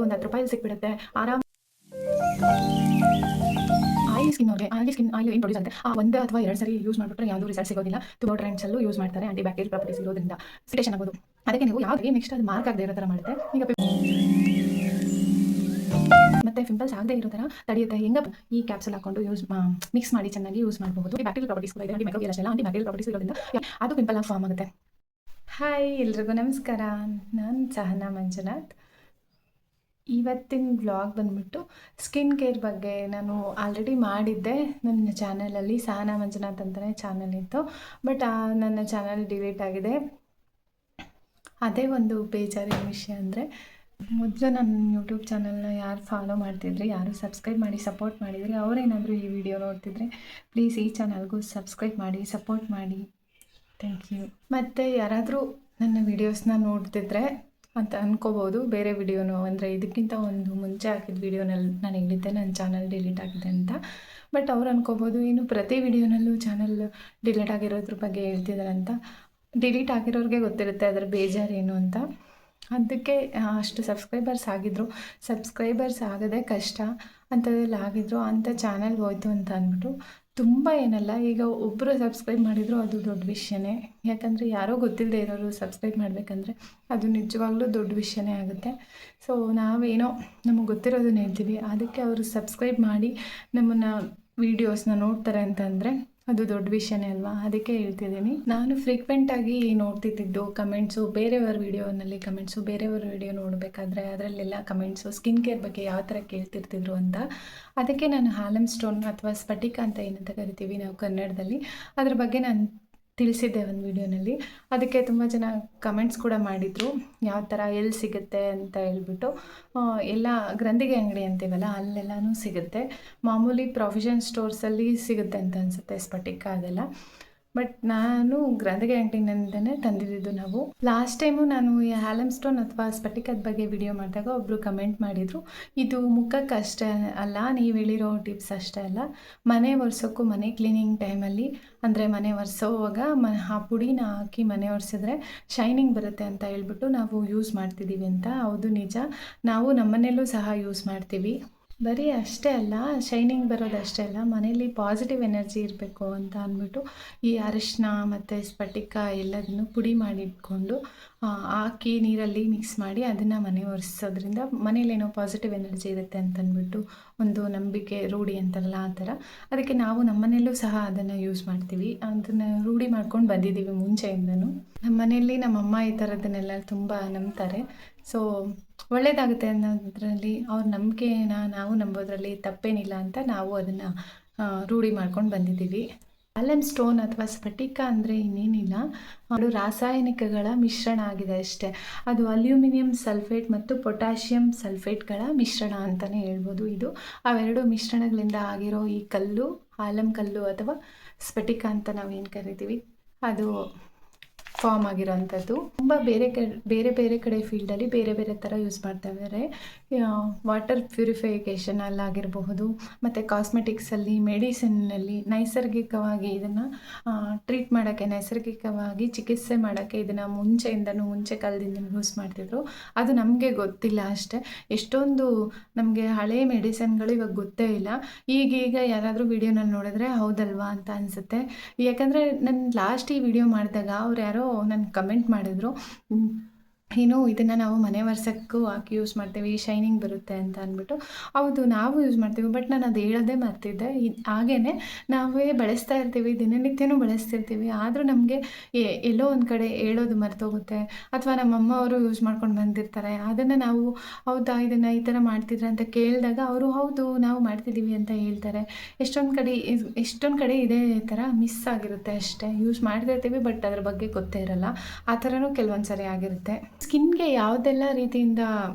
ಒಂದು 10 ರೂಪಾಯಲ್ಲಿ ಸಿಕ್ಬಿಡುತ್ತೆ. ಆರಾಮ ಆಯಿಲಿ ಸ್ಕಿನ್ ಆಯಿಲ್ ಏನು ಪ್ರೊಡ್ಯೂಸ್ ಆಗುತ್ತೆ, ಆ 1 ಅಥವಾ 2 ಸರಿ ಯೂಸ್ ಮಾಡಿಬಿಟ್ರೆ ಯಾವುದೂ ರಿಸಲ್ಟ್ ಸಿಗೋದಿಲ್ಲ. ತುಂಬ ಟ್ರೆಂಡ್ಸಲ್ಲೂ ಯೂಸ್ ಮಾಡ್ತಾರೆ. ಆಂಟಿ ಬ್ಯಾಕ್ಟೀರಿಯಲ್ ಪ್ರಾಪರ್ಟೀಸ್ ಇರೋದ್ರಿಂದ ಇರಿಟೇಷನ್ ಆಗೋದು. ಅದಕ್ಕೆ ನೀವು ಯಾವುದೇ ನೆಕ್ಸ್ಟ್ ಅದು ಮಾರ್ಕ್ ಆಗದೆ ಇರೋ ಥರ ಮಾಡುತ್ತೆ. ಈಗ ಮತ್ತೆ ಪಿಂಪಲ್ಸ್ ಆಗದೆ ಇರೋ ಥರ ತಡೆಯುತ್ತೆ. ಹೆಂಗಪ್ಪ ಈ ಕ್ಯಾಪ್ಸೂಲ್ ಹಾಕೊಂಡು ಮಿಕ್ಸ್ ಮಾಡಿ ಚೆನ್ನಾಗಿ ಯೂಸ್ ಮಾಡಬಹುದು. ಬ್ಯಾಕ್ಟೀರಿಯಲ್ ಪ್ರಾಪರ್ಟೀಸ್ ಕೂಡ ಇದೆ. ಆಂಟಿ ಮೈಕ್ರೋಬಿಯಲ್ ಅಷ್ಟೆಲ್ಲ ಆಂಟಿ ಬ್ಯಾಕ್ಟೀರಿಯಲ್ ಪ್ರಾಪರ್ಟೀಸ್ ಇರೋದ್ರಿಂದ ಅದು ಪಿಂಪಲ್ ಆಗಿ ಫಾರ್ಮ್ ಆಗುತ್ತೆ. ಹಾಯ್ ಎಲ್ರಿಗೂ ನಮಸ್ಕಾರ. ನಾನು ಸಹನಾ ಮಂಜುನಾಥ್. ಇವತ್ತಿನ ವ್ಲಾಗ್ ಬಂದ್ಬಿಟ್ಟು ಸ್ಕಿನ್ ಕೇರ್ ಬಗ್ಗೆ ನಾನು ಆಲ್ರೆಡಿ ಮಾಡಿದ್ದೆ ನನ್ನ ಚಾನಲಲ್ಲಿ. ಸಹನಾ ಮಂಜುನಾಥ್ ಅಂತಲೇ ಚಾನಲ್ ಇತ್ತು, ಬಟ್ ನನ್ನ ಚಾನಲ್ ಡಿಲೀಟ್ ಆಗಿದೆ. ಅದೇ ಒಂದು ಬೇಜಾರಿನ ವಿಷಯ. ಅಂದರೆ ಮೊದಲು ನನ್ನ ಯೂಟ್ಯೂಬ್ ಚಾನಲ್ನ ಯಾರು ಫಾಲೋ ಮಾಡ್ತಿದ್ರಿ, ಯಾರು ಸಬ್ಸ್ಕ್ರೈಬ್ ಮಾಡಿ ಸಪೋರ್ಟ್ ಮಾಡಿದ್ರಿ, ಅವರೇನಾದರೂ ಈ ವಿಡಿಯೋ ನೋಡ್ತಿದ್ರೆ ಪ್ಲೀಸ್ ಈ ಚಾನಲ್ಗೂ ಸಬ್ಸ್ಕ್ರೈಬ್ ಮಾಡಿ ಸಪೋರ್ಟ್ ಮಾಡಿ. Thank you. ಮತ್ತು ಯಾರಾದರೂ ನನ್ನ ವೀಡಿಯೋಸ್ನ ನೋಡ್ತಿದ್ರೆ ಅಂತ ಅನ್ಕೋಬೋದು ಬೇರೆ ವಿಡಿಯೋನು, ಅಂದರೆ ಇದಕ್ಕಿಂತ ಒಂದು ಮುಂಚೆ ಹಾಕಿದ ವಿಡಿಯೋನಲ್ಲಿ ನಾನು ಹೇಳಿದ್ದೆ ನನ್ನ ಚಾನಲ್ ಡಿಲೀಟ್ ಆಗಿದೆ ಅಂತ. ಬಟ್ ಅವ್ರು ಅನ್ಕೋಬೋದು ಇನ್ನು ಪ್ರತಿ ವಿಡಿಯೋನಲ್ಲೂ ಚಾನಲ್ ಡಿಲೀಟ್ ಆಗಿರೋದ್ರ ಬಗ್ಗೆ ಹೇಳ್ತಿದ್ದಾರೆ ಅಂತ. ಡಿಲೀಟ್ ಆಗಿರೋರಿಗೆ ಗೊತ್ತಿರುತ್ತೆ ಅದರ ಬೇಜಾರೇನು ಅಂತ. ಅದಕ್ಕೆ ಅಷ್ಟು ಸಬ್ಸ್ಕ್ರೈಬರ್ಸ್ ಆಗಿದ್ದರು, ಸಬ್ಸ್ಕ್ರೈಬರ್ಸ್ ಆಗೋದೇ ಕಷ್ಟ ಅಂಥದ್ದೆಲ್ಲ ಆಗಿದ್ರು, ಅಂಥ ಚಾನಲ್ ಹೋಯ್ತು ಅಂತ ಅಂದ್ಬಿಟ್ಟು ತುಂಬ ಏನಲ್ಲ. ಈಗ ಒಬ್ಬರು ಸಬ್ಸ್ಕ್ರೈಬ್ ಮಾಡಿದ್ರು ಅದು ದೊಡ್ಡ ವಿಷಯನೇ. ಯಾಕಂದರೆ ಯಾರೋ ಗೊತ್ತಿಲ್ಲದೆ ಇರೋರು ಸಬ್ಸ್ಕ್ರೈಬ್ ಮಾಡಬೇಕಂದ್ರೆ ಅದು ನಿಜವಾಗ್ಲೂ ದೊಡ್ಡ ವಿಷಯನೇ ಆಗುತ್ತೆ. ಸೊ ನಾವೇನೋ ನಮಗೆ ಗೊತ್ತಿರೋದನ್ನ ಹೇಳ್ತೀವಿ, ಅದಕ್ಕೆ ಅವರು ಸಬ್ಸ್ಕ್ರೈಬ್ ಮಾಡಿ ನಮ್ಮನ್ನು ವೀಡಿಯೋಸ್ನ ನೋಡ್ತಾರೆ ಅಂತಂದರೆ ಅದು ದೊಡ್ಡ ವಿಷಯನೇ ಅಲ್ವಾ. ಅದಕ್ಕೆ ಹೇಳ್ತಿದ್ದೀನಿ. ನಾನು ಫ್ರೀಕ್ವೆಂಟಾಗಿ ನೋಡ್ತಿದ್ದು ಕಮೆಂಟ್ಸು, ಬೇರೆಯವ್ರ ವೀಡಿಯೋನಲ್ಲಿ ಕಮೆಂಟ್ಸು, ಬೇರೆಯವ್ರ ವೀಡಿಯೋ ನೋಡಬೇಕಾದ್ರೆ ಅದರಲ್ಲೆಲ್ಲ ಕಮೆಂಟ್ಸು ಸ್ಕಿನ್ ಕೇರ್ ಬಗ್ಗೆ ಯಾವ ಥರ ಕೇಳ್ತಿರ್ತಿದ್ರು ಅಂತ. ಅದಕ್ಕೆ ನಾನು ಹಾಲಮ್ ಸ್ಟೋನ್ ಅಥವಾ ಸ್ಫಟಿಕ ಅಂತ ಏನಂತ ಕರಿತೀವಿ ನಾವು ಕನ್ನಡದಲ್ಲಿ, ಅದ್ರ ಬಗ್ಗೆ ನಾನು ತಿಳಿಸಿದ್ದೆ ಒಂದು ವೀಡಿಯೋನಲ್ಲಿ. ಅದಕ್ಕೆ ತುಂಬ ಜನ ಕಮೆಂಟ್ಸ್ ಕೂಡ ಮಾಡಿದರು, ಯಾವ ಥರ ಎಲ್ಲಿ ಸಿಗುತ್ತೆ ಅಂತ ಹೇಳ್ಬಿಟ್ಟು. ಎಲ್ಲ ಗ್ರಂಥಿಗೆ ಅಂಗಡಿ ಅಂತೀವಲ್ಲ ಅಲ್ಲೆಲ್ಲನೂ ಸಿಗುತ್ತೆ. ಮಾಮೂಲಿ ಪ್ರಾವಿಷನ್ ಸ್ಟೋರ್ಸಲ್ಲಿ ಸಿಗುತ್ತೆ ಅಂತ ಅನಿಸುತ್ತೆ ಸ್ಫಟಿಕ ಅದೆಲ್ಲ. ಬಟ್ ನಾನು ಗ್ರಂಥಿಗೆ ಅಂಗಡಿಯಿಂದನೇ ತಂದಿದ್ದು. ನಾವು ಲಾಸ್ಟ್ ಟೈಮು ನಾನು ಈ ಹಾಲಮ್ ಸ್ಟೋನ್ ಅಥವಾ ಸ್ಫಟಿಕದ ಬಗ್ಗೆ ವಿಡಿಯೋ ಮಾಡಿದಾಗ ಒಬ್ಬರು ಕಮೆಂಟ್ ಮಾಡಿದರು, ಇದು ಮುಖಕ್ಕೆ ಅಷ್ಟೇ ಅಲ್ಲ, ನೀವು ಹೇಳಿರೋ ಟಿಪ್ಸ್ ಅಷ್ಟೇ ಅಲ್ಲ, ಮನೆ ಒರೆಸೋಕ್ಕೂ ಮನೆ ಕ್ಲೀನಿಂಗ್ ಟೈಮಲ್ಲಿ, ಅಂದರೆ ಮನೆ ಒರೆಸೋವಾಗ ಆ ಪುಡಿನ ಹಾಕಿ ಮನೆ ಒರೆಸಿದ್ರೆ ಶೈನಿಂಗ್ ಬರುತ್ತೆ ಅಂತ ಹೇಳ್ಬಿಟ್ಟು ನಾವು ಯೂಸ್ ಮಾಡ್ತಿದ್ದೀವಿ ಅಂತ. ಹೌದು ನಿಜ, ನಾವು ನಮ್ಮನೆಯಲ್ಲೂ ಸಹ ಯೂಸ್ ಮಾಡ್ತೀವಿ. ಬರೀ ಅಷ್ಟೇ ಅಲ್ಲ, ಶೈನಿಂಗ್ ಬರೋದು ಅಷ್ಟೇ ಅಲ್ಲ, ಮನೇಲಿ ಪಾಸಿಟಿವ್ ಎನರ್ಜಿ ಇರಬೇಕು ಅಂತ ಅಂದ್ಬಿಟ್ಟು ಈ ಅರಿಶಿನ ಮತ್ತು ಸ್ಫಟಿಕ ಎಲ್ಲದನ್ನು ಪುಡಿ ಮಾಡಿಟ್ಕೊಂಡು ಹಾಕಿ ನೀರಲ್ಲಿ ಮಿಕ್ಸ್ ಮಾಡಿ ಅದನ್ನು ಮನೆ ಒರೆಸೋದ್ರಿಂದ ಮನೇಲೇನೋ ಪಾಸಿಟಿವ್ ಎನರ್ಜಿ ಇರುತ್ತೆ ಅಂತಂದ್ಬಿಟ್ಟು ಒಂದು ನಂಬಿಕೆ, ರೂಢಿ ಅಂತಾರಲ್ಲ ಆ ಥರ. ಅದಕ್ಕೆ ನಾವು ನಮ್ಮನೆಯಲ್ಲೂ ಸಹ ಅದನ್ನು ಯೂಸ್ ಮಾಡ್ತೀವಿ. ಅದನ್ನು ರೂಢಿ ಮಾಡ್ಕೊಂಡು ಬಂದಿದ್ದೀವಿ ಮುಂಚೆಯಿಂದನೂ. ನಮ್ಮ ಮನೆಯಲ್ಲಿ ನಮ್ಮಮ್ಮ ಈ ಥರದನ್ನೆಲ್ಲ ತುಂಬ ನಂಬ್ತಾರೆ. ಸೊ ಒಳ್ಳೆಯದಾಗುತ್ತೆ ಅನ್ನೋದ್ರಲ್ಲಿ ಅವ್ರ ನಂಬಿಕೆನ ನಾವು ನಂಬೋದ್ರಲ್ಲಿ ತಪ್ಪೇನಿಲ್ಲ ಅಂತ ನಾವು ಅದನ್ನು ರೂಢಿ ಮಾಡ್ಕೊಂಡು ಬಂದಿದ್ದೀವಿ. ಹಾಲಮ್ ಸ್ಟೋನ್ ಅಥವಾ ಸ್ಫಟಿಕ ಅಂದರೆ ಇನ್ನೇನಿಲ್ಲ, ಅದು ರಾಸಾಯನಿಕಗಳ ಮಿಶ್ರಣ ಆಗಿದೆ ಅಷ್ಟೇ. ಅದು ಅಲ್ಯೂಮಿನಿಯಂ ಸಲ್ಫೇಟ್ ಮತ್ತು ಪೊಟ್ಯಾಷಿಯಂ ಸಲ್ಫೇಟ್ಗಳ ಮಿಶ್ರಣ ಅಂತಲೇ ಹೇಳ್ಬೋದು. ಇದು ಅವೆರಡು ಮಿಶ್ರಣಗಳಿಂದ ಆಗಿರೋ ಈ ಕಲ್ಲು, ಹಾಲಮ್ ಕಲ್ಲು ಅಥವಾ ಸ್ಫಟಿಕ ಅಂತ ನಾವೇನು ಕರಿತೀವಿ, ಅದು ಫಾರ್ಮ್ ಆಗಿರೋವಂಥದ್ದು. ತುಂಬ ಬೇರೆ ಬೇರೆ ಕಡೆ ಫೀಲ್ಡಲ್ಲಿ ಬೇರೆ ಬೇರೆ ಥರ ಯೂಸ್ ಮಾಡ್ತಾ ಇದ್ದಾರೆ. ವಾಟರ್ ಪ್ಯೂರಿಫಿಕೇಷನ್ ಅಲ್ಲಾಗಿರಬಹುದು, ಮತ್ತು ಕಾಸ್ಮೆಟಿಕ್ಸಲ್ಲಿ, ಮೆಡಿಸಿನ್ನಲ್ಲಿ ನೈಸರ್ಗಿಕವಾಗಿ ಇದನ್ನು ಟ್ರೀಟ್ ಮಾಡೋಕ್ಕೆ, ನೈಸರ್ಗಿಕವಾಗಿ ಚಿಕಿತ್ಸೆ ಮಾಡೋಕ್ಕೆ ಇದನ್ನು ಮುಂಚೆ ಕಾಲದಿಂದ ಯೂಸ್ ಮಾಡ್ತಿದ್ರು. ಅದು ನಮಗೆ ಗೊತ್ತಿಲ್ಲ ಅಷ್ಟೇ. ಎಷ್ಟೊಂದು ನಮಗೆ ಹಳೆ ಮೆಡಿಸಿನ್ಗಳು ಇವಾಗ ಗೊತ್ತೇ ಇಲ್ಲ. ಈಗೀಗ ಯಾರಾದರೂ ವೀಡಿಯೋನಲ್ಲಿ ನೋಡಿದ್ರೆ ಹೌದಲ್ವಾ ಅಂತ ಅನಿಸುತ್ತೆ. ಯಾಕಂದರೆ ನಾನು ಲಾಸ್ಟ್ ಈ ವಿಡಿಯೋ ಮಾಡಿದಾಗ ಅವ್ರು ಯಾರೋ ನನಗೆ ಕಮೆಂಟ್ ಮಾಡಿದ್ರು, ಏನು ಇದನ್ನು ನಾವು ಮನೆ ಒರೆಸೋಕ್ಕೂ ಹಾಕಿ ಯೂಸ್ ಮಾಡ್ತೀವಿ, ಶೈನಿಂಗ್ ಬರುತ್ತೆ ಅಂತ ಅಂದ್ಬಿಟ್ಟು. ಹೌದು, ನಾವು ಯೂಸ್ ಮಾಡ್ತೀವಿ, ಬಟ್ ನಾನು ಅದು ಹೇಳೋದೇ ಮರ್ತಿದ್ದೆ. ಹಾಗೇ ನಾವೇ ಬಳಸ್ತಾ ಇರ್ತೀವಿ, ದಿನನಿತ್ಯನೂ ಬಳಸ್ತಿರ್ತೀವಿ, ಆದರೂ ನಮಗೆ ಎಲ್ಲೋ ಒಂದು ಕಡೆ ಹೇಳೋದು ಮರ್ತೋಗುತ್ತೆ. ಅಥವಾ ನಮ್ಮಮ್ಮ ಅವರು ಯೂಸ್ ಮಾಡ್ಕೊಂಡು ಬಂದಿರ್ತಾರೆ, ಅದನ್ನು ನಾವು ಹೌದಾ ಇದನ್ನು ಈ ಥರ ಮಾಡ್ತಿದ್ರೆ ಅಂತ ಕೇಳಿದಾಗ ಅವರು ಹೌದು ನಾವು ಮಾಡ್ತಿದ್ದೀವಿ ಅಂತ ಹೇಳ್ತಾರೆ. ಎಷ್ಟೊಂದು ಕಡೆ ಇದೇ ಥರ ಮಿಸ್ ಆಗಿರುತ್ತೆ ಅಷ್ಟೇ. ಯೂಸ್ ಮಾಡ್ತಿರ್ತೀವಿ ಬಟ್ ಅದ್ರ ಬಗ್ಗೆ ಗೊತ್ತೇ ಇರಲ್ಲ. ಆ ಥರನೂ ಕೆಲವೊಂದು ಸರಿ ಆಗಿರುತ್ತೆ. ಸ್ಕಿನ್ಗೆ ಯಾವುದೆಲ್ಲ ರೀತಿಯಿಂದ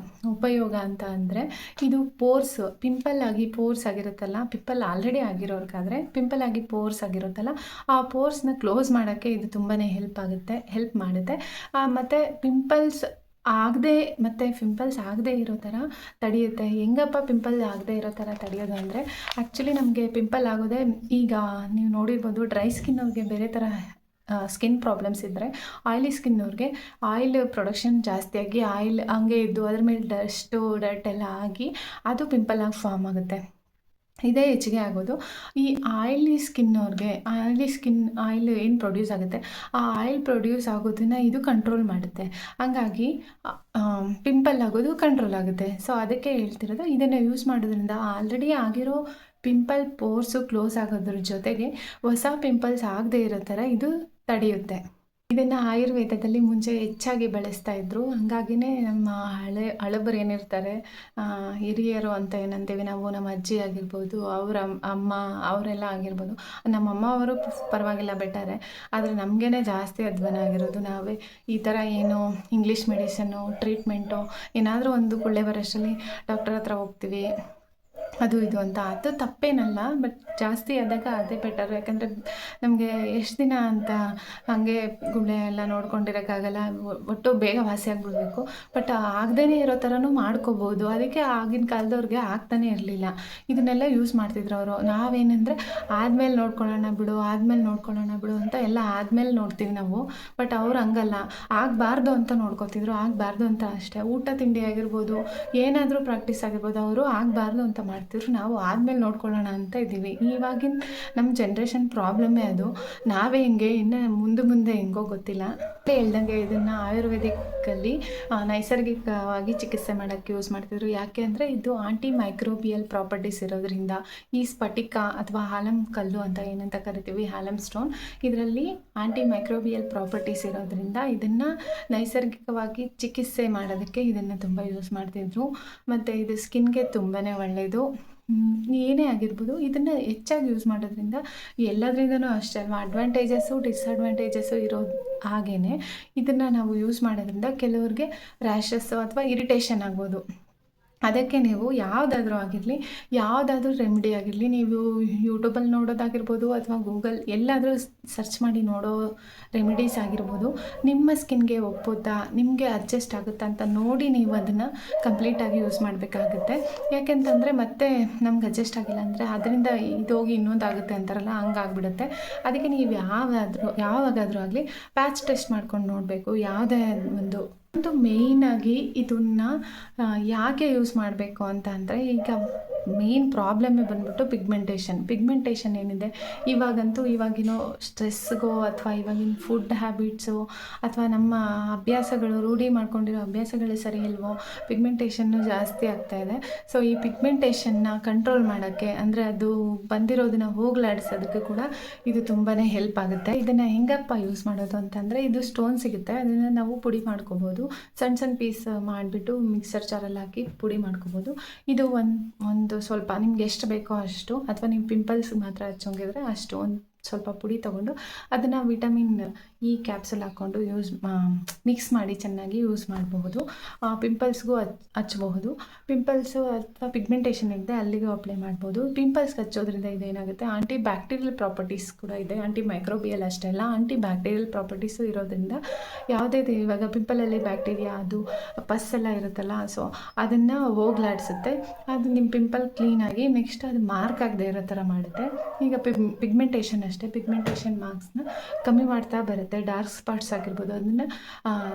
ಉಪಯೋಗ ಅಂತ ಅಂದರೆ, ಇದು ಪಿಂಪಲ್ ಆಗಿ ಪೋರ್ಸ್ ಆಗಿರುತ್ತಲ್ಲ, ಪಿಂಪಲ್ ಆಲ್ರೆಡಿ ಆಗಿರೋರ್ಗಾದರೆ ಪಿಂಪಲ್ ಆಗಿ ಪೋರ್ಸ್ ಆಗಿರುತ್ತಲ್ಲ, ಆ ಪೋರ್ಸ್ನ ಕ್ಲೋಸ್ ಮಾಡೋಕ್ಕೆ ಇದು ತುಂಬಾ ಹೆಲ್ಪ್ ಮಾಡುತ್ತೆ. ಮತ್ತು ಪಿಂಪಲ್ಸ್ ಆಗದೆ ಇರೋ ಥರ ತಡೆಯುತ್ತೆ. ಹೆಂಗಪ್ಪ ಪಿಂಪಲ್ ಆಗದೆ ಇರೋ ಥರ ತಡೆಯೋದು ಅಂದರೆ, ಆ್ಯಕ್ಚುಲಿ ನಮಗೆ ಪಿಂಪಲ್ ಆಗೋದೇ ಈಗ ನೀವು ನೋಡಿರ್ಬೋದು, ಡ್ರೈ ಸ್ಕಿನ್ ಅವ್ರಿಗೆ ಬೇರೆ ಥರ ಸ್ಕಿನ್ ಪ್ರಾಬ್ಲಮ್ಸ್ ಇದ್ದರೆ, ಆಯಿಲಿ ಸ್ಕಿನ್ನವ್ರಿಗೆ ಆಯಿಲ್ ಪ್ರೊಡಕ್ಷನ್ ಜಾಸ್ತಿಯಾಗಿ ಆಯಿಲ್ ಹಂಗೆ ಇದ್ದು ಅದ್ರ ಮೇಲೆ ಡರ್ಟ್ ಎಲ್ಲ ಆಗಿ ಅದು ಪಿಂಪಲ್ ಆಗಿ ಫಾರ್ಮ್ ಆಗುತ್ತೆ. ಇದೇ ಹೆಚ್ಚಿಗೆ ಆಗೋದು. ಈ ಆಯಿಲಿ ಸ್ಕಿನ್ನವ್ರಿಗೆ ಆಯಿಲ್ ಏನು ಪ್ರೊಡ್ಯೂಸ್ ಆಗುತ್ತೆ, ಆ ಆಯಿಲ್ ಪ್ರೊಡ್ಯೂಸ್ ಆಗೋದನ್ನು ಇದು ಕಂಟ್ರೋಲ್ ಮಾಡುತ್ತೆ. ಹಂಗಾಗಿ ಪಿಂಪಲ್ ಆಗೋದು ಕಂಟ್ರೋಲ್ ಆಗುತ್ತೆ. ಸೊ ಅದಕ್ಕೆ ಹೇಳ್ತಿರೋದು, ಇದನ್ನು ಯೂಸ್ ಮಾಡೋದ್ರಿಂದ ಆಲ್ರೆಡಿ ಆಗಿರೋ ಪಿಂಪಲ್ ಪೋರ್ಸು ಕ್ಲೋಸ್ ಆಗೋದ್ರ ಜೊತೆಗೆ ಹೊಸ ಪಿಂಪಲ್ಸ್ ಆಗದೆ ಇರೋ ಥರ ಇದು ತಡೆಯುತ್ತೆ. ಇದನ್ನು ಆಯುರ್ವೇದದಲ್ಲಿ ಮುಂಚೆ ಹೆಚ್ಚಾಗಿ ಬಳಸ್ತಾ ಇದ್ರು. ಹಂಗಾಗಿನೇ ನಮ್ಮ ಹಳಬರು ಏನಿರ್ತಾರೆ, ಹಿರಿಯರು ಅಂತ ಏನಂತೀವಿ ನಾವು, ನಮ್ಮ ಅಜ್ಜಿ ಆಗಿರ್ಬೋದು, ಅವರ ಅಮ್ಮ ಅವರೆಲ್ಲ ಆಗಿರ್ಬೋದು. ನಮ್ಮ ಅಮ್ಮ ಅವರು ಪರವಾಗಿಲ್ಲ ಬೆಟರೆ, ಆದರೆ ನಮಗೇ ಜಾಸ್ತಿ ಅಧ್ವಾನ ಆಗಿರೋದು. ನಾವೇ ಈ ಥರ ಏನು ಇಂಗ್ಲೀಷ್ ಮೆಡಿಸನ್ನು ಟ್ರೀಟ್ಮೆಂಟು ಏನಾದರೂ ಒಂದು ಕೊಳ್ಳೆ ಬರೋಷ್ಟರಲ್ಲಿ ಡಾಕ್ಟರ್ ಹತ್ರ ಹೋಗ್ತೀವಿ, ಅದು ಇದು ಅಂತ. ಅದು ತಪ್ಪೇನಲ್ಲ, ಬಟ್ ಜಾಸ್ತಿ ಆದಾಗ ಅದೇ ಬೆಟರ್. ಯಾಕಂದರೆ ನಮಗೆ ಎಷ್ಟು ದಿನ ಅಂತ ಹಾಗೆ ಗುಳ್ಳೆ ಎಲ್ಲ ನೋಡ್ಕೊಂಡಿರೋಕ್ಕಾಗಲ್ಲ. ಒಟ್ಟು ಬೇಗ ವಾಸಿ ಆಗಿಬಿಡ್ಬೇಕು. ಬಟ್ ಆಗದೇ ಇರೋ ಥರನೂ ಮಾಡ್ಕೋಬೋದು. ಅದಕ್ಕೆ ಆಗಿನ ಕಾಲದವ್ರಿಗೆ ಆಗ್ತಾನೆ ಇರಲಿಲ್ಲ. ಇದನ್ನೆಲ್ಲ ಯೂಸ್ ಮಾಡ್ತಿದ್ರು ಅವರು. ನಾವೇನೆಂದರೆ ಆದಮೇಲೆ ನೋಡ್ಕೊಳ್ಳೋಣ ಬಿಡು ಅಂತ ಎಲ್ಲ ಆದಮೇಲೆ ನೋಡ್ತೀವಿ ನಾವು. ಬಟ್ ಅವ್ರು ಹಂಗಲ್ಲ, ಆಗಬಾರ್ದು ಅಂತ ನೋಡ್ಕೋತಿದ್ರು. ಆಗಬಾರ್ದು ಅಂತ ಅಷ್ಟೇ. ಊಟ ತಿಂಡಿ ಆಗಿರ್ಬೋದು, ಏನಾದರೂ ಪ್ರಾಕ್ಟೀಸ್ ಆಗಿರ್ಬೋದು, ಅವರು ಆಗಬಾರ್ದು ಅಂತ ಮಾಡ್ತಿದ್ರು. ನಾವು ಆದಮೇಲೆ ನೋಡ್ಕೊಳ್ಳೋಣ ಅಂತ ಇದ್ದೀವಿ. ಇವಾಗಿನ ನಮ್ಮ ಜನ್ರೇಷನ್ ಪ್ರಾಬ್ಲಮ್ಮೇ ಅದು. ನಾವೇ ಹಿಂಗೆ, ಇನ್ನು ಮುಂದೆ ಹೆಂಗೋ ಗೊತ್ತಿಲ್ಲ. ಹೇಳ್ದಂಗೆ ಇದನ್ನು ಆಯುರ್ವೇದಿಕ್ಕಲ್ಲಿ ನೈಸರ್ಗಿಕವಾಗಿ ಚಿಕಿತ್ಸೆ ಮಾಡೋಕ್ಕೆ ಯೂಸ್ ಮಾಡ್ತಿದ್ರು. ಯಾಕೆ ಅಂದರೆ ಇದು ಆಂಟಿ ಮೈಕ್ರೋಬಿಯಲ್ ಪ್ರಾಪರ್ಟೀಸ್ ಇರೋದ್ರಿಂದ, ಈ ಸ್ಫಟಿಕ ಅಥವಾ ಹಾಲಮ್ ಕಲ್ಲು ಅಂತ ಏನಂತ ಕರಿತೀವಿ, ಹಾಲಮ್ ಸ್ಟೋನ್, ಇದರಲ್ಲಿ ಆಂಟಿ ಮೈಕ್ರೋಬಿಯಲ್ ಪ್ರಾಪರ್ಟೀಸ್ ಇರೋದ್ರಿಂದ ಇದನ್ನು ನೈಸರ್ಗಿಕವಾಗಿ ಚಿಕಿತ್ಸೆ ಮಾಡೋದಕ್ಕೆ ಇದನ್ನು ತುಂಬ ಯೂಸ್ ಮಾಡ್ತಿದ್ರು. ಮತ್ತು ಇದು ಸ್ಕಿನ್ಗೆ ತುಂಬಾ ಒಳ್ಳೆಯದು. ಏನೇ ಆಗಿರ್ಬೋದು, ಇದನ್ನು ಹೆಚ್ಚಾಗಿ ಯೂಸ್ ಮಾಡೋದ್ರಿಂದ ಎಲ್ಲದರಿಂದನೂ ಅಷ್ಟೇ ಅಲ್ವಾ, ಅಡ್ವಾಂಟೇಜಸ್ಸು ಡಿಸ್ಅಡ್ವಾಂಟೇಜಸ್ಸು ಇರೋದು. ಹಾಗೆಯೇ ಇದನ್ನು ನಾವು ಯೂಸ್ ಮಾಡೋದ್ರಿಂದ ಕೆಲವ್ರಿಗೆ ರ್ಯಾಷಸ್ಸು ಅಥವಾ ಇರಿಟೇಷನ್ ಆಗ್ಬೋದು. ಅದಕ್ಕೆ ನೀವು ಯಾವುದಾದ್ರೂ ರೆಮಿಡಿ ಆಗಿರಲಿ, ನೀವು ಯೂಟ್ಯೂಬಲ್ಲಿ ನೋಡೋದಾಗಿರ್ಬೋದು ಅಥವಾ ಗೂಗಲ್ ಎಲ್ಲಾದರೂ ಸರ್ಚ್ ಮಾಡಿ ನೋಡೋ ರೆಮಿಡೀಸ್ ಆಗಿರ್ಬೋದು, ನಿಮ್ಮ ಸ್ಕಿನ್ಗೆ ಒಪ್ಪುತ್ತಾ, ನಿಮಗೆ ಅಡ್ಜಸ್ಟ್ ಆಗುತ್ತಾ ಅಂತ ನೋಡಿ ನೀವು ಅದನ್ನು ಕಂಪ್ಲೀಟಾಗಿ ಯೂಸ್ ಮಾಡಬೇಕಾಗುತ್ತೆ. ಯಾಕೆಂತಂದರೆ ಮತ್ತೆ ನಮ್ಗೆ ಅಡ್ಜಸ್ಟ್ ಆಗಿಲ್ಲ ಅಂದರೆ ಅದರಿಂದ ಇದೋಗಿ ಇನ್ನೊಂದಾಗುತ್ತೆ ಅಂತಾರಲ್ಲ, ಹಂಗಾಗ್ಬಿಡುತ್ತೆ. ಅದಕ್ಕೆ ನೀವು ಯಾವಾಗಾದರೂ ಆಗಲಿ ಪ್ಯಾಚ್ ಟೆಸ್ಟ್ ಮಾಡ್ಕೊಂಡು ನೋಡಬೇಕು. ಯಾವುದೇ ಒಂದು ಮೇಯ್ನಾಗಿ ಇದನ್ನು ಯಾಕೆ ಯೂಸ್ ಮಾಡಬೇಕು ಅಂತ ಅಂದರೆ, ಈಗ ಮೇಯ್ನ್ ಪ್ರಾಬ್ಲಮ್ಮೇ ಬಂದ್ಬಿಟ್ಟು ಪಿಗ್ಮೆಂಟೇಷನ್ ಏನಿದೆ ಇವಾಗಿನ ಸ್ಟ್ರೆಸ್ಗೋ ಅಥವಾ ಇವಾಗಿನ ಫುಡ್ ಹ್ಯಾಬಿಟ್ಸು ಅಥವಾ ನಮ್ಮ ಅಭ್ಯಾಸಗಳು, ರೂಢಿ ಮಾಡ್ಕೊಂಡಿರೋ ಅಭ್ಯಾಸಗಳು ಸರಿ ಇಲ್ವೋ, ಪಿಗ್ಮೆಂಟೇಷನ್ನು ಜಾಸ್ತಿ ಆಗ್ತಾಯಿದೆ. ಸೊ ಈ ಪಿಗ್ಮೆಂಟೇಷನ್ನ ಕಂಟ್ರೋಲ್ ಮಾಡೋಕ್ಕೆ, ಅಂದರೆ ಅದು ಬಂದಿರೋದನ್ನ ಹೋಗಲಾಡಿಸೋದಕ್ಕೆ ಕೂಡ ಇದು ತುಂಬಾ ಹೆಲ್ಪ್ ಆಗುತ್ತೆ. ಇದನ್ನು ಹೆಂಗಪ್ಪ ಯೂಸ್ ಮಾಡೋದು ಅಂತಂದರೆ, ಇದು ಸ್ಟೋನ್ ಸಿಗುತ್ತೆ, ಅದನ್ನು ನಾವು ಪುಡಿ ಮಾಡ್ಕೋಬೋದು. ಸಣ್ಣ ಪೀಸ್ ಮಾಡಿಬಿಟ್ಟು ಮಿಕ್ಸರ್ ಜಾರಲ್ಲಿ ಹಾಕಿ ಪುಡಿ ಮಾಡ್ಕೋಬೋದು. ಇದು ಒಂದು ಸ್ವಲ್ಪ ನಿಮ್ಗೆ ಎಷ್ಟು ಬೇಕೋ ಅಷ್ಟು, ಅಥವಾ ನೀವು ಪಿಂಪಲ್ಸ್ ಮಾತ್ರ ಹಚ್ಚೋಂಗಿದ್ರೆ ಅಷ್ಟು ಒಂದು ಸ್ವಲ್ಪ ಪುಡಿ ತೊಗೊಂಡು ಅದನ್ನು ವಿಟಮಿನ್ ಈ ಕ್ಯಾಪ್ಸೂಲ್ ಹಾಕ್ಕೊಂಡು ಮಿಕ್ಸ್ ಮಾಡಿ ಚೆನ್ನಾಗಿ ಯೂಸ್ ಮಾಡಬಹುದು. ಪಿಂಪಲ್ಸ್ಗೂ ಹಚ್ಚಬಹುದು. ಪಿಂಪಲ್ಸು ಅಥವಾ ಪಿಗ್ಮೆಂಟೇಷನ್ ಇದೆ ಅಲ್ಲಿಗೂ ಅಪ್ಲೈ ಮಾಡ್ಬೋದು. ಪಿಂಪಲ್ಸ್ಗೆ ಹಚ್ಚೋದ್ರಿಂದ ಇದೇನಾಗುತ್ತೆ, ಆಂಟಿ ಬ್ಯಾಕ್ಟೀರಿಯಲ್ ಪ್ರಾಪರ್ಟೀಸ್ ಕೂಡ ಇದೆ. ಆಂಟಿ ಮೈಕ್ರೋಬಿಯಲ್ ಅಷ್ಟೇ ಅಲ್ಲ, ಆಂಟಿ ಬ್ಯಾಕ್ಟೀರಿಯಲ್ ಪ್ರಾಪರ್ಟೀಸು ಇರೋದ್ರಿಂದ ಯಾವುದೇ ಇವಾಗ ಪಿಂಪಲಲ್ಲಿ ಬ್ಯಾಕ್ಟೀರಿಯಾ ಅದು ಪಸ್ ಎಲ್ಲ ಇರುತ್ತಲ್ಲ, ಸೊ ಅದನ್ನು ಹೋಗ್ಲಾಡಿಸುತ್ತೆ. ಅದು ನಿಮ್ಮ ಪಿಂಪಲ್ ಕ್ಲೀನಾಗಿ ನೆಕ್ಸ್ಟ್ ಅದು ಮಾರ್ಕ್ ಆಗದೆ ಇರೋ ಥರ ಮಾಡುತ್ತೆ. ಈಗ ಪಿಗ್ಮೆಂಟೇಷನ್ ಅಷ್ಟೇ, ಪಿಗ್ಮೆಂಟೇಷನ್ ಮಾರ್ಕ್ಸ್ನ ಕಮ್ಮಿ ಮಾಡ್ತಾ ಬರುತ್ತೆ. ಡಾರ್ಕ್ ಸ್ಪಾಟ್ಸ್ ಆಗಿರ್ಬೋದು ಅದನ್ನು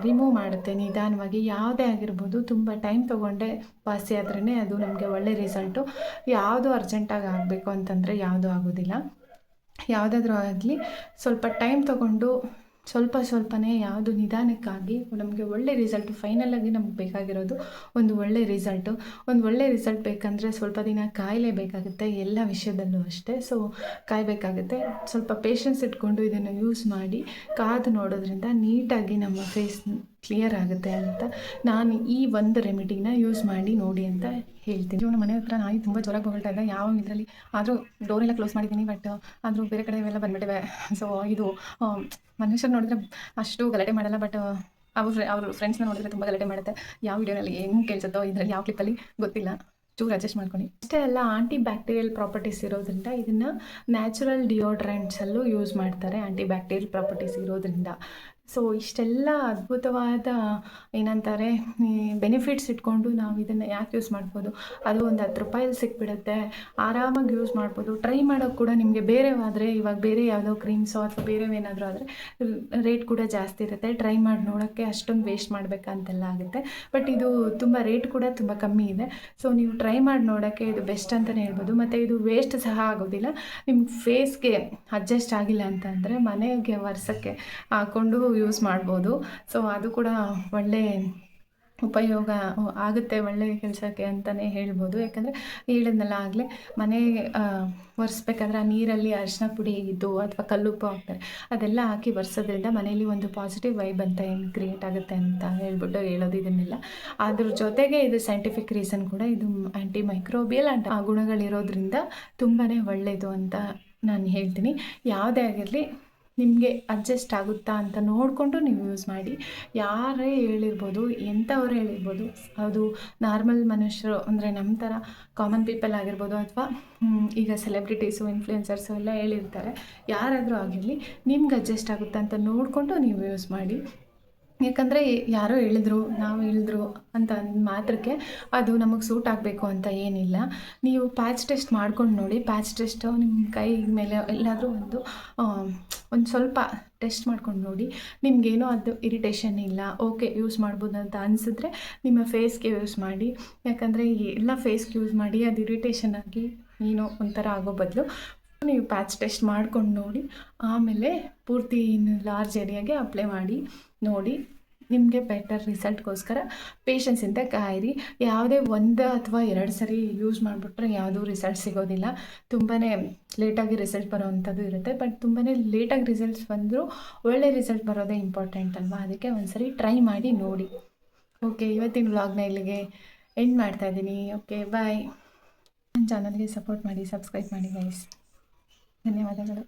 ರಿಮೂವ್ ಮಾಡುತ್ತೆ ನಿಧಾನವಾಗಿ. ಯಾವುದೇ ಆಗಿರ್ಬೋದು ತುಂಬ ಟೈಮ್ ತೊಗೊಂಡೆ ವಾಸಿ ಆದ್ರೇ ಅದು ನಮಗೆ ಒಳ್ಳೆ ರಿಸಲ್ಟು. ಯಾವುದು ಅರ್ಜೆಂಟಾಗಿ ಆಗಬೇಕು ಅಂತಂದರೆ ಯಾವುದೂ ಆಗೋದಿಲ್ಲ. ಯಾವುದಾದ್ರೂ ಆಗಲಿ ಸ್ವಲ್ಪ ಟೈಮ್ ತೊಗೊಂಡು ಸ್ವಲ್ಪನೇ ಯಾವುದು ನಿಧಾನಕ್ಕಾಗಿ ನಮಗೆ ಒಳ್ಳೆ ರಿಸಲ್ಟು. ಫೈನಲಾಗಿ ನಮ್ಗೆ ಬೇಕಾಗಿರೋದು ಒಂದು ಒಳ್ಳೆ ರಿಸಲ್ಟ್ ಬೇಕಂದರೆ ಸ್ವಲ್ಪ ದಿನ ಕಾಯಲೇಬೇಕಾಗುತ್ತೆ. ಎಲ್ಲ ವಿಷಯದಲ್ಲೂ ಅಷ್ಟೇ. ಸೊ ಕಾಯಬೇಕಾಗುತ್ತೆ. ಸ್ವಲ್ಪ ಪೇಷನ್ಸ್ ಇಟ್ಕೊಂಡು ಇದನ್ನು ಯೂಸ್ ಮಾಡಿ ಕಾದು ನೋಡೋದ್ರಿಂದ ನೀಟಾಗಿ ನಮ್ಮ ಫೇಸ್ ಕ್ಲಿಯರ್ ಆಗುತ್ತೆ ಅಂತ ನಾನು ಈ ಒಂದು ರೆಮಿಡಿನ ಯೂಸ್ ಮಾಡಿ ನೋಡಿ ಅಂತ ಹೇಳ್ತೀನಿ. ನಮ್ಮ ಮನೆ ಹತ್ರ ನಾಯಿ ತುಂಬ ಜೋರಾಗಿ ಬೊಗಳ್ತಾ ಇದೆ. ಯಾವ ಇದರಲ್ಲಿ ಆದರೂ ಡೋರೆಲ್ಲ ಕ್ಲೋಸ್ ಮಾಡಿದ್ದೀನಿ, ಬಟ್ ಆದರೂ ಬೇರೆ ಕಡೆ ಇವೆಲ್ಲ ಬಂದ್ಬಿಟ್ಟಿವೆ. ಸೊ ಇದು ಮನುಷ್ಯರು ನೋಡಿದ್ರೆ ಅಷ್ಟು ಗಲಾಟೆ ಮಾಡಲ್ಲ, ಬಟ್ ಅವ್ರ ಫ್ರೆಂಡ್ಸ್ನ ನೋಡಿದ್ರೆ ತುಂಬ ಗಲಾಟೆ ಮಾಡುತ್ತೆ. ಯಾವ ವಿಡಿಯೋನಲ್ಲಿ ಹೆಂಗೆ ಕೇಳಿಸುತ್ತೋ ಇದರಲ್ಲಿ ಯಾವ ಕ್ಲಿಪ್ಪಲ್ಲಿ ಗೊತ್ತಿಲ್ಲ, ಚೂರು ಅಡ್ಜಸ್ಟ್ ಮಾಡ್ಕೊಂಡು. ಅಷ್ಟೇ ಅಲ್ಲ, ಆಂಟಿ ಬ್ಯಾಕ್ಟೀರಿಯಲ್ ಪ್ರಾಪರ್ಟೀಸ್ ಇರೋದ್ರಿಂದ ಇದನ್ನು ನ್ಯಾಚುರಲ್ ಡಿಯೋಡ್ರೆಂಟ್ಸಲ್ಲೂ ಯೂಸ್ ಮಾಡ್ತಾರೆ. ಆಂಟಿ ಬ್ಯಾಕ್ಟೀರಿಯಲ್ ಪ್ರಾಪರ್ಟೀಸ್ ಇರೋದ್ರಿಂದ ಸೊ ಇಷ್ಟೆಲ್ಲ ಅದ್ಭುತವಾದ ಏನಂತಾರೆ ಬೆನಿಫಿಟ್ಸ್ ಇಟ್ಕೊಂಡು ನಾವು ಇದನ್ನು ಯಾಕೆ ಯೂಸ್ ಮಾಡ್ಬೋದು. ಅದು ಒಂದು 10 ರೂಪಾಯಲ್ಲಿ ಸಿಕ್ಬಿಡುತ್ತೆ, ಆರಾಮಾಗಿ ಯೂಸ್ ಮಾಡ್ಬೋದು. ಟ್ರೈ ಮಾಡೋಕ್ಕೆ ಕೂಡ ನಿಮಗೆ ಬೇರೆವಾದರೆ, ಇವಾಗ ಬೇರೆ ಯಾವುದೋ ಕ್ರೀಮ್ಸೋ ಅಥವಾ ಬೇರೆವೇನಾದರೂ ಆದರೆ ರೇಟ್ ಕೂಡ ಜಾಸ್ತಿ ಇರುತ್ತೆ. ಟ್ರೈ ಮಾಡಿ ನೋಡೋಕ್ಕೆ ಅಷ್ಟೊಂದು ವೇಸ್ಟ್ ಮಾಡಬೇಕಂತೆಲ್ಲ ಆಗುತ್ತೆ. ಬಟ್ ಇದು ತುಂಬ ರೇಟ್ ಕೂಡ ತುಂಬ ಕಮ್ಮಿ ಇದೆ. ಸೊ ನೀವು ಟ್ರೈ ಮಾಡಿ ನೋಡೋಕ್ಕೆ ಇದು ಬೆಸ್ಟ್ ಅಂತಲೇ ಹೇಳ್ಬೋದು. ಮತ್ತು ಇದು ವೇಸ್ಟ್ ಸಹ ಆಗೋದಿಲ್ಲ. ನಿಮ್ಮ ಫೇಸ್ಗೆ ಅಡ್ಜಸ್ಟ್ ಆಗಿಲ್ಲ ಅಂತಂದರೆ ಮನೆಗೆ ವರ್ಷಕ್ಕೆ ಹಾಕ್ಕೊಂಡು ಯೂಸ್ ಮಾಡ್ಬೋದು. ಸೊ ಅದು ಕೂಡ ಒಳ್ಳೆ ಉಪಯೋಗ ಆಗುತ್ತೆ, ಒಳ್ಳೆಯ ಕೆಲಸಕ್ಕೆ ಅಂತಲೇ ಹೇಳ್ಬೋದು. ಯಾಕಂದರೆ ಹೇಳಿದ್ನಲ್ಲ ಆಗಲೇ, ಮನೆ ಒರೆಸ್ಬೇಕಾದ್ರೆ ಆ ನೀರಲ್ಲಿ ಅರಿಶಿನ ಪುಡಿ ಇದ್ದು ಅಥವಾ ಕಲ್ಲುಪ್ಪು ಹಾಕ್ತಾರೆ, ಅದೆಲ್ಲ ಹಾಕಿ ಒರೆಸೋದ್ರಿಂದ ಮನೇಲಿ ಒಂದು ಪಾಸಿಟಿವ್ ವೈಬ್ ಅಂತ ಏನು ಕ್ರಿಯೇಟ್ ಆಗುತ್ತೆ ಅಂತ ಹೇಳ್ಬಿಟ್ಟು ಹೇಳೋದು ಇದನ್ನೆಲ್ಲ. ಅದ್ರ ಜೊತೆಗೆ ಇದು ಸೈಂಟಿಫಿಕ್ ರೀಸನ್ ಕೂಡ, ಇದು ಆ್ಯಂಟಿ ಮೈಕ್ರೋಬಿಯಲ್ ಅಂಡ್ ಗುಣಗಳಿರೋದ್ರಿಂದ ತುಂಬಾ ಒಳ್ಳೆಯದು ಅಂತ ನಾನು ಹೇಳ್ತೀನಿ. ಯಾವುದೇ ಆಗಿರಲಿ ನಿಮಗೆ ಅಡ್ಜಸ್ಟ್ ಆಗುತ್ತಾ ಅಂತ ನೋಡಿಕೊಂಡು ನೀವು ಯೂಸ್ ಮಾಡಿ. ಯಾರೇ ಹೇಳಿರ್ಬೋದು, ಎಂಥವ್ರು ಹೇಳಿರ್ಬೋದು, ಅದು ನಾರ್ಮಲ್ ಮನುಷ್ಯರು ಅಂದರೆ ನಮ್ಮ ಥರ ಕಾಮನ್ ಪೀಪಲ್ ಆಗಿರ್ಬೋದು, ಅಥವಾ ಈಗ ಸೆಲೆಬ್ರಿಟೀಸು, ಇನ್ಫ್ಲುಯೆನ್ಸರ್ಸು ಎಲ್ಲ ಹೇಳಿರ್ತಾರೆ. ಯಾರಾದರೂ ಆಗಿರಲಿ, ನಿಮ್ಗೆ ಅಡ್ಜಸ್ಟ್ ಆಗುತ್ತಾ ಅಂತ ನೋಡಿಕೊಂಡು ನೀವು ಯೂಸ್ ಮಾಡಿ. ಯಾಕಂದರೆ ಯಾರೋ ಹೇಳಿದ್ರು, ನಾವು ಹೇಳಿದ್ರು ಅಂತ ಅಂದ ಮಾತ್ರಕ್ಕೆ ಅದು ನಮಗೆ ಸೂಟ್ ಆಗಬೇಕು ಅಂತ ಏನಿಲ್ಲ. ನೀವು ಪ್ಯಾಚ್ ಟೆಸ್ಟ್ ಮಾಡ್ಕೊಂಡು ನೋಡಿ. ಪ್ಯಾಚ್ ಟೆಸ್ಟು ನಿಮ್ಮ ಕೈ ಮೇಲೆ ಎಲ್ಲಾದರೂ ಒಂದು ಸ್ವಲ್ಪ ಟೆಸ್ಟ್ ಮಾಡ್ಕೊಂಡು ನೋಡಿ. ನಿಮಗೇನೋ ಅದು ಇರಿಟೇಷನ್ ಇಲ್ಲ, ಓಕೆ ಯೂಸ್ ಮಾಡ್ಬೋದು ಅಂತ ಅನಿಸಿದ್ರೆ ನಿಮ್ಮ ಫೇಸ್ಗೆ ಯೂಸ್ ಮಾಡಿ. ಯಾಕಂದರೆ ಎಲ್ಲ ಫೇಸ್ಗೆ ಯೂಸ್ ಮಾಡಿ ಅದು ಇರಿಟೇಷನ್ ಆಗಿ ಏನೋ ಒಂಥರ ಆಗೋ ಬದಲು ನೀವು ಪ್ಯಾಚ್ ಟೆಸ್ಟ್ ಮಾಡ್ಕೊಂಡು ನೋಡಿ. ಆಮೇಲೆ ಪೂರ್ತಿ ಲಾರ್ಜ್ ಏರಿಯಾಗೆ ಅಪ್ಲೈ ಮಾಡಿ ನೋಡಿ. ನಿಮಗೆ ಬೆಟರ್ ರಿಸಲ್ಟ್ಗೋಸ್ಕರ ಪೇಷನ್ಸಿಂದ ಕಾಯಿರಿ. ಯಾವುದೇ 1 ಅಥವಾ 2 ಸರಿ ಯೂಸ್ ಮಾಡಿಬಿಟ್ರೆ ಯಾವುದೂ ರಿಸಲ್ಟ್ ಸಿಗೋದಿಲ್ಲ. ತುಂಬಾ ಲೇಟಾಗಿ ರಿಸಲ್ಟ್ ಬರೋವಂಥದ್ದು ಇರುತ್ತೆ. ಬಟ್ ತುಂಬಾ ಲೇಟಾಗಿ ರಿಸಲ್ಟ್ಸ್ ಬಂದರೂ ಒಳ್ಳೆ ರಿಸಲ್ಟ್ ಬರೋದೇ ಇಂಪಾರ್ಟೆಂಟ್ ಅಲ್ವಾ. ಅದಕ್ಕೆ ಒಂದು ಸರಿ ಟ್ರೈ ಮಾಡಿ ನೋಡಿ. ಓಕೆ, ಇವತ್ತಿನ ವ್ಲಾಗ್ನ ಇಲ್ಲಿಗೆ ಎಂಡ್ ಮಾಡ್ತಾಯಿದ್ದೀನಿ. ಓಕೆ, ಬಾಯ್. ನನ್ನ ಚಾನಲ್ಗೆ ಸಪೋರ್ಟ್ ಮಾಡಿ, ಸಬ್ಸ್ಕ್ರೈಬ್ ಮಾಡಿ ಗೈಸ್. ಧನ್ಯವಾದಗಳು.